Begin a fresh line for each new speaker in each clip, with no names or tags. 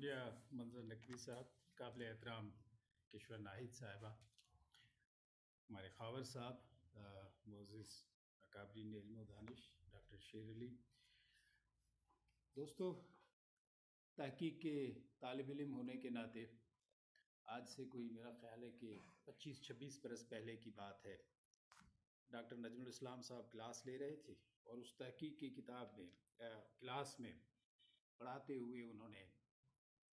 शुक्रिया मंजर नकवी साहब, काबिल एहतराम किश्वर नाहिद साहिबा, हमारे खावर साहब, मोज़िज़ अकाबरीन इल्म व दानिश डॉक्टर शेर अली। दोस्तों, तहकीक के तालिब इल्म होने के नाते आज से कोई मेरा ख़्याल है कि 25-26 बरस पहले की बात है। डॉक्टर नजमुल इस्लाम साहब क्लास ले रहे थे और उस तहकीक की किताब में क्लास में पढ़ाते हुए उन्होंने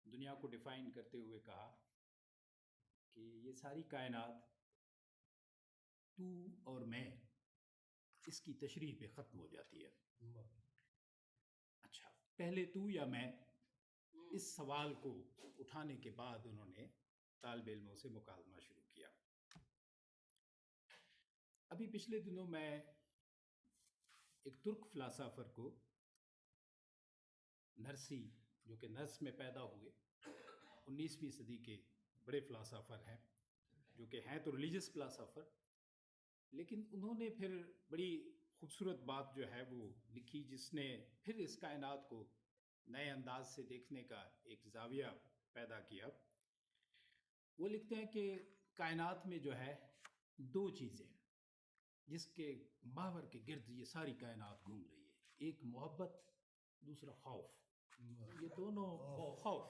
दुनिया को डिफ़ाइन करते हुए कहा कि ये सारी कायनात तू और मैं, इसकी तशरीह पे ख़त्म हो जाती है। अच्छा, पहले तू या मैं, इस सवाल को उठाने के बाद उन्होंने तालिब इल्मों से मुकालमा शुरू किया। अभी पिछले दिनों मैं एक तुर्क फ़िलासफ़र को, नरसी, जो कि नर्स में पैदा हुए, 19वीं सदी के बड़े फ़िलासफ़र हैं, जो कि हैं तो रिलीजियस फ़िलासफ़र, लेकिन उन्होंने फिर बड़ी खूबसूरत बात जो है वो लिखी, जिसने फिर इस कायनात को नए अंदाज से देखने का एक ज़ाविया पैदा किया। वो लिखते हैं कि कायनात में जो है दो चीज़ें जिसके माहवर के गिर्द ये सारी कायनात घूम रही है, एक मोहब्बत, दूसरा खौफ। ये दोनों, खौफ,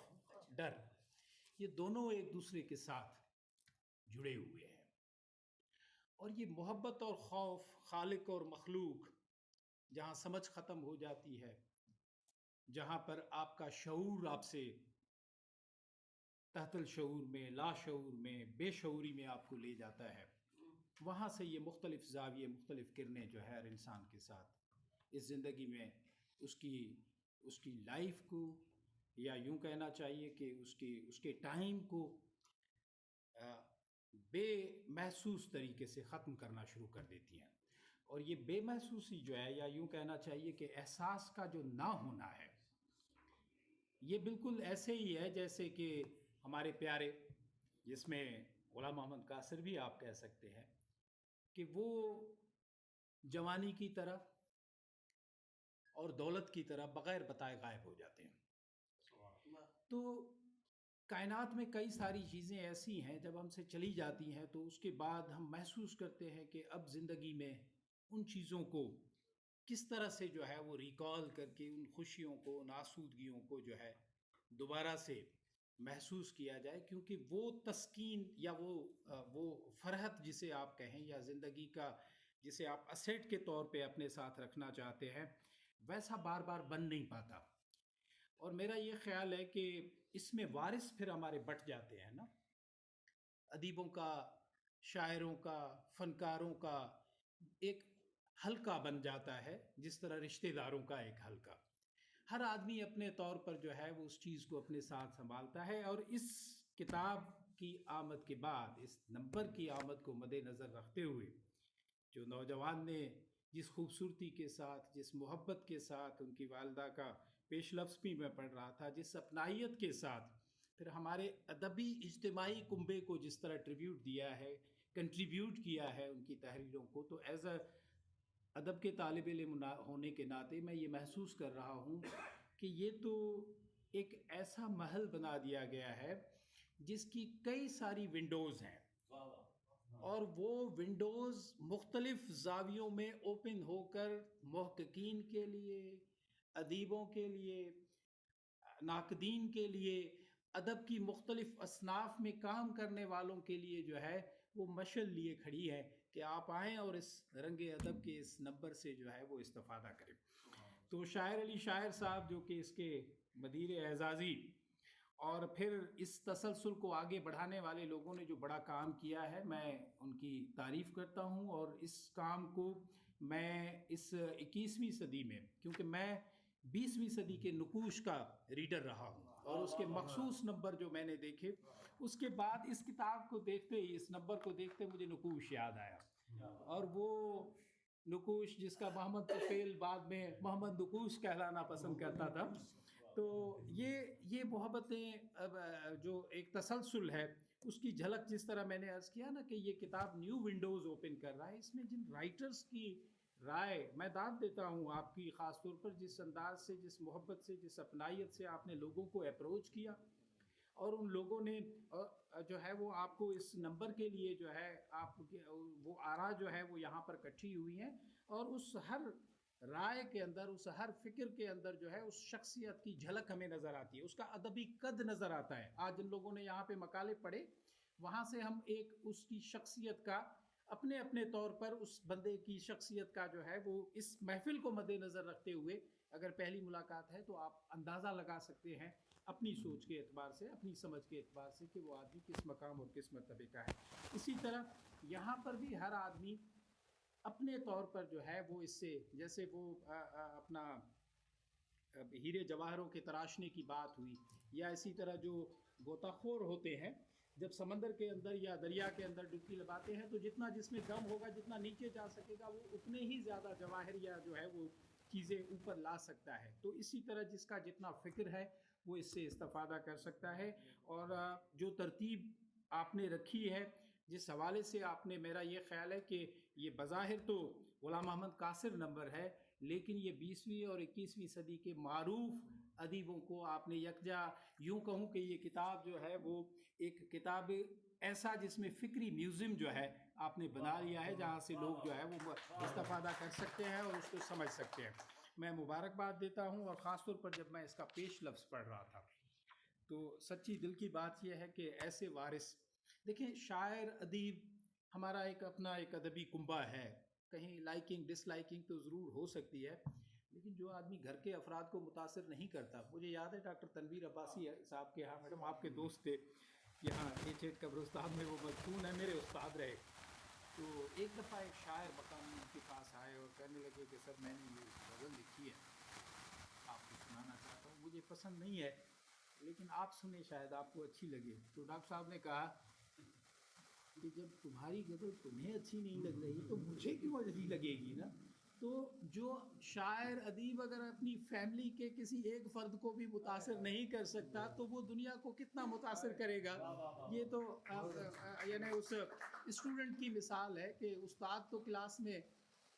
डर, ये दोनों एक दूसरे के साथ जुड़े हुए हैं। और ये मोहब्बत और खौफ, खालिक और मखलूक, जहाँ समझ ख़त्म हो जाती है, जहाँ पर आपका शऊर आपसे तहतल शऊर में, लाशऊर में, बेशऊरी में आपको ले जाता है, वहाँ से ये मुख्तलिफ ज़ाविये, मुख्तलिफ किरणें जो है हर इंसान के साथ इस ज़िंदगी में उसकी लाइफ को, या यूँ कहना चाहिए कि उसके टाइम को बेमहसूस तरीके से ख़त्म करना शुरू कर देती हैं। और ये बेमहसूसी जो है, या यूँ कहना चाहिए कि एहसास का जो ना होना है, ये बिल्कुल ऐसे ही है जैसे कि हमारे प्यारे, जिसमें ग़ुलाम मोहम्मद कासिर भी आप कह सकते हैं कि वो जवानी की तरह और दौलत की तरह बग़ैर बताए गायब हो जाते हैं। तो कायनात में कई सारी चीज़ें ऐसी हैं, जब हमसे चली जाती हैं तो उसके बाद हम महसूस करते हैं कि अब ज़िंदगी में उन चीज़ों को किस तरह से जो है वो रिकॉल करके उन खुशियों को, उन आसूदगियों को जो है दोबारा से महसूस किया जाए, क्योंकि वो तस्कीन या वो फ़रहत जिसे आप कहें, या ज़िंदगी का जिसे आप असेट के तौर पे अपने साथ रखना चाहते हैं, वैसा बार बार बन नहीं पाता। और मेरा ये ख्याल है कि इसमें वारिस फिर हमारे बट जाते हैं ना, अदीबों का, शायरों का, फ़नकारों का एक हल्का बन जाता है, जिस तरह रिश्तेदारों का एक हल्का। हर आदमी अपने तौर पर जो है वो उस चीज़ को अपने साथ संभालता है। और इस किताब की आमद के बाद, इस नंबर की आमद को मद्देनज़र रखते हुए, जो नौजवान ने जिस खूबसूरती के साथ, जिस मोहब्बत के साथ, उनकी वालिदा का पेश लफ्ज़ भी मैं पढ़ रहा था, जिस अपनाहियत के साथ फिर हमारे अदबी इज्तिमाई कुंबे को जिस तरह ट्रिब्यूट दिया है, कंट्रीब्यूट किया है उनकी तहरीरों को, तो एज़ अ अदब के तालिब इल्म होने के नाते मैं ये महसूस कर रहा हूँ कि ये तो एक ऐसा महल बना दिया गया है जिसकी कई सारी विंडोज़ हैं, और वो विंडोज़ मुख्तलिफ ज़ावियों में ओपन होकर मुहक्किकीन के लिए, अदीबों के लिए, नाक़दीन के लिए, अदब की मुख्तलिफ असनाफ़ में काम करने वालों के लिए जो है वो मशल लिए खड़ी है कि आप आएँ और इस रंगे अदब के इस नंबर से जो है वो इस्तिफ़ादा करें। तो शायर अली शायर साहब, जो कि इसके मदीर एज़ाज़ी और फिर इस तसलसल को आगे बढ़ाने वाले लोगों ने जो बड़ा काम किया है, मैं उनकी तारीफ़ करता हूँ। और इस काम को मैं इस 21वीं सदी में, क्योंकि मैं 20वीं सदी के नुकूश का रीडर रहा हूँ, और उसके मखसूस नंबर जो मैंने देखे, उसके बाद इस किताब को देखते ही, इस नंबर को देखते मुझे नुकूश याद आया। और वो नुकूश जिसका मोहम्मद तुफ़ैल बाद में मोहम्मद नुकूश कहलाना पसंद करता था। तो ये मोहब्बतें, जो एक तसलसल है, उसकी झलक जिस तरह मैंने अर्ज़ किया ना कि ये किताब न्यू विंडोज़ ओपन कर रहा है। इसमें जिन राइटर्स की राय मैं दाद देता हूँ आपकी, ख़ास तौर पर जिस अंदाज से, जिस मोहब्बत से, जिस अपनायत से आपने लोगों को अप्रोच किया, और उन लोगों ने जो है वो आपको इस नंबर के लिए जो है आपके वो आरा जो है वो यहाँ पर इकट्ठी हुई हैं, और उस हर राय के अंदर, उस हर फिक्र के अंदर जो है उस शख्सियत की झलक हमें नज़र आती है, उसका अदबी कद नज़र आता है। आज जिन लोगों ने यहाँ पे मकाले पढ़े, वहाँ से हम एक उसकी शख्सियत का अपने अपने तौर पर उस बंदे की शख्सियत का जो है वो इस महफिल को मद्देनज़र रखते हुए, अगर पहली मुलाकात है तो आप अंदाज़ा लगा सकते हैं अपनी सोच के एतबार से, अपनी समझ के एतबार से कि वो आदमी किस मकाम और किस मर्तबे का है। इसी तरह यहाँ पर भी हर आदमी अपने तौर पर जो है वो इससे, जैसे वो अपना हीरे जवाहरों के तराशने की बात हुई, या इसी तरह जो गोताखोर होते हैं जब समंदर के अंदर या दरिया के अंदर डुबकी लगाते हैं तो जितना जिसमें दम होगा, जितना नीचे जा सकेगा, वो उतने ही ज़्यादा जवाहर या जो है वो चीज़ें ऊपर ला सकता है। तो इसी तरह जिसका जितना फ़िक्र है वो इससे इस्तेफ़ादा कर सकता है। और जो तरतीब आपने रखी है, जिस हवाले से आपने, मेरा ये ख्याल है कि ये बज़ाहिर तो ग़ुलाम अहमद कासिर नंबर है, लेकिन ये 20वीं और 21वीं सदी के मारूफ अदीबों को आपने यकजा, यूँ कहूँ कि ये किताब जो है वो एक किताब ऐसा जिसमें फ़िक्री म्यूज़ियम जो है आपने बना लिया है, जहाँ से लोग जो है वो इस्तेफ़ादा कर सकते हैं और उसको समझ सकते हैं। मैं मुबारकबाद देता हूँ, और ख़ास तौर पर जब मैं इसका पेश लफ्ज़ पढ़ रहा था तो सच्ची दिल की बात यह है कि ऐसे वारिस, देखिए शायर अदीब हमारा एक अपना एक अदबी कुंबा है, कहीं लाइकिंग डिसलाइकिंग तो ज़रूर हो सकती है, लेकिन जो आदमी घर के अफराद को मुतासिर नहीं करता। मुझे याद है डॉक्टर तनवीर अब्बासी साहब के यहाँ, मैडम आपके दोस्त थे यहाँ एच कब्रिस्तान में, वो मदफून है, मेरे उस्ताद रहे। तो एक दफ़ा एक शायर मकामी उनके पास आए और कहने लगे कि सर मैंने ये गज़ल लिखी है, आपको सुनाना चाहता हूँ, मुझे पसंद नहीं है लेकिन आप सुने, शायद आपको अच्छी लगे। तो डॉक्टर साहब ने कहा कि जब तुम्हारी गज़ल तुम्हें अच्छी नहीं लग रही तो मुझे क्यों अच्छी लगेगी ना। तो जो शायर अदीब अगर अपनी फैमिली के किसी एक फ़र्द को भी मुतासिर नहीं कर सकता तो वो दुनिया को कितना मुतासिर करेगा। ये तो यानी उस स्टूडेंट की मिसाल है कि उस्ताद तो क्लास में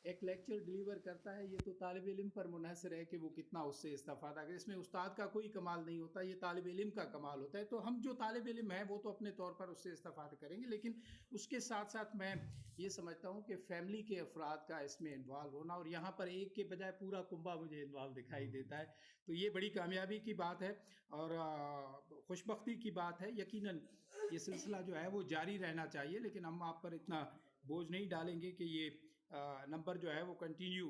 एक लेक्चर डिलीवर करता है, ये तो तालिब इल्म पर मुनहसर है कि वो कितना उससे इस्तेफ़ादा करे। इसमें उस्ताद का कोई कमाल नहीं होता, ये तालिब इल्म का कमाल होता है। तो हम जो तालिब इल्म हैं वो तो अपने तौर पर उससे इस्तेफ़ादा करेंगे, लेकिन उसके साथ साथ मैं ये समझता हूँ कि फ़ैमिली के अफराद का इसमें इन्वॉल्व होना, और यहाँ पर एक के बजाय पूरा कुंबा मुझे इन्वॉल्व दिखाई देता है, तो ये बड़ी कामयाबी की बात है और खुशबख्ती की बात है। यकीनन ये सिलसिला जो है वो जारी रहना चाहिए, लेकिन हम आप पर इतना बोझ नहीं डालेंगे कि ये नंबर जो है वो कंटिन्यू,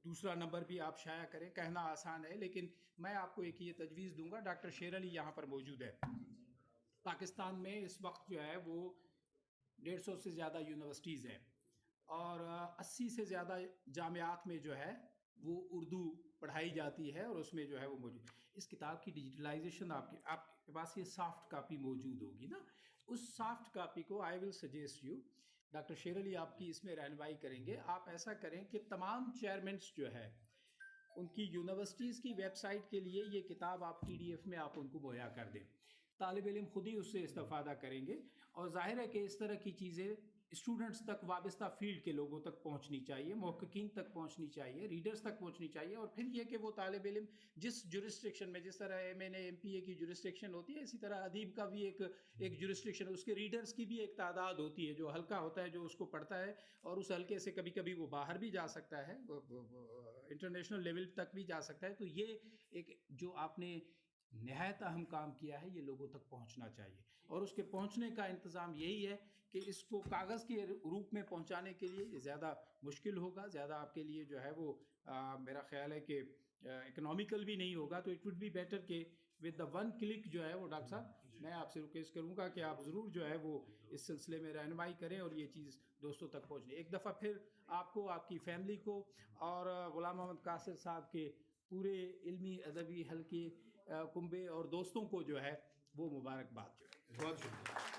दूसरा नंबर भी आप शाया करें। कहना आसान है, लेकिन मैं आपको एक ये तजवीज़ दूंगा। डॉक्टर शेर अली यहाँ पर मौजूद है। पाकिस्तान में इस वक्त जो है वो 150 से ज़्यादा यूनिवर्सिटीज़ हैं और 80 से ज़्यादा जामियात में जो है वो उर्दू पढ़ाई जाती है, और उसमें जो है वो मौजूद। इस किताब की डिजिटलाइजेशन आपके पास ये सॉफ्ट कापी मौजूद होगी ना, उस सॉफ्ट कापी को I will suggest you, doctor शेर अली आपकी इसमें रहनुमाई करेंगे। आप ऐसा करें कि तमाम चेयरमैन्स जो है उनकी यूनिवर्सिटीज़ की वेबसाइट के लिए ये किताब आप PDF में आप उनको मुहैया कर दें। तालिब इल्म खुद ही उससे इस्तेफ़ादा करेंगे, और ज़ाहिर है कि इस तरह की चीज़ें स्टूडेंट्स तक, वाबस्ता फ़ील्ड के लोगों तक पहुंचनी चाहिए, मुहक्किकीन तक पहुंचनी चाहिए, रीडर्स तक पहुंचनी चाहिए। और फिर ये कि वो तालिब इल्म जिस जुरिस्डिक्शन में, जिस तरह MA MPA की जुरिस्डिक्शन होती है, इसी तरह अदीब का भी एक जुरिस्डिक्शन, उसके रीडर्स की भी एक तादाद होती है, जो हल्का होता है, जो उसको पढ़ता है, और उस हल्के से कभी कभी वो बाहर भी जा सकता है, इंटरनेशनल लेवल तक भी जा सकता है। तो ये एक जो आपने नहायत अहम काम किया है, ये लोगों तक पहुंचना चाहिए, और उसके पहुंचने का इंतज़ाम यही है कि इसको कागज़ के रूप में पहुंचाने के लिए ये ज़्यादा मुश्किल होगा, ज़्यादा आपके लिए जो है वो मेरा ख्याल है कि इकोनॉमिकल भी नहीं होगा। तो इट वुड बी बेटर कि विद द वन क्लिक जो है वो, डॉक्टर साहब मैं आपसे रिक्वेस्ट करूंगा कि आप ज़रूर जो है वो इस सिलसिले में रहनुमाई करें और ये चीज़ दोस्तों तक पहुँचने। एक दफ़ा फिर आपको, आपकी फैमिली को और ग़ुलाम अहमद कासिर साहब के पूरे इल्मी अदबी हल्के कुंबे और दोस्तों को जो है वो मुबारकबाद जो है। बहुत शुक्रिया।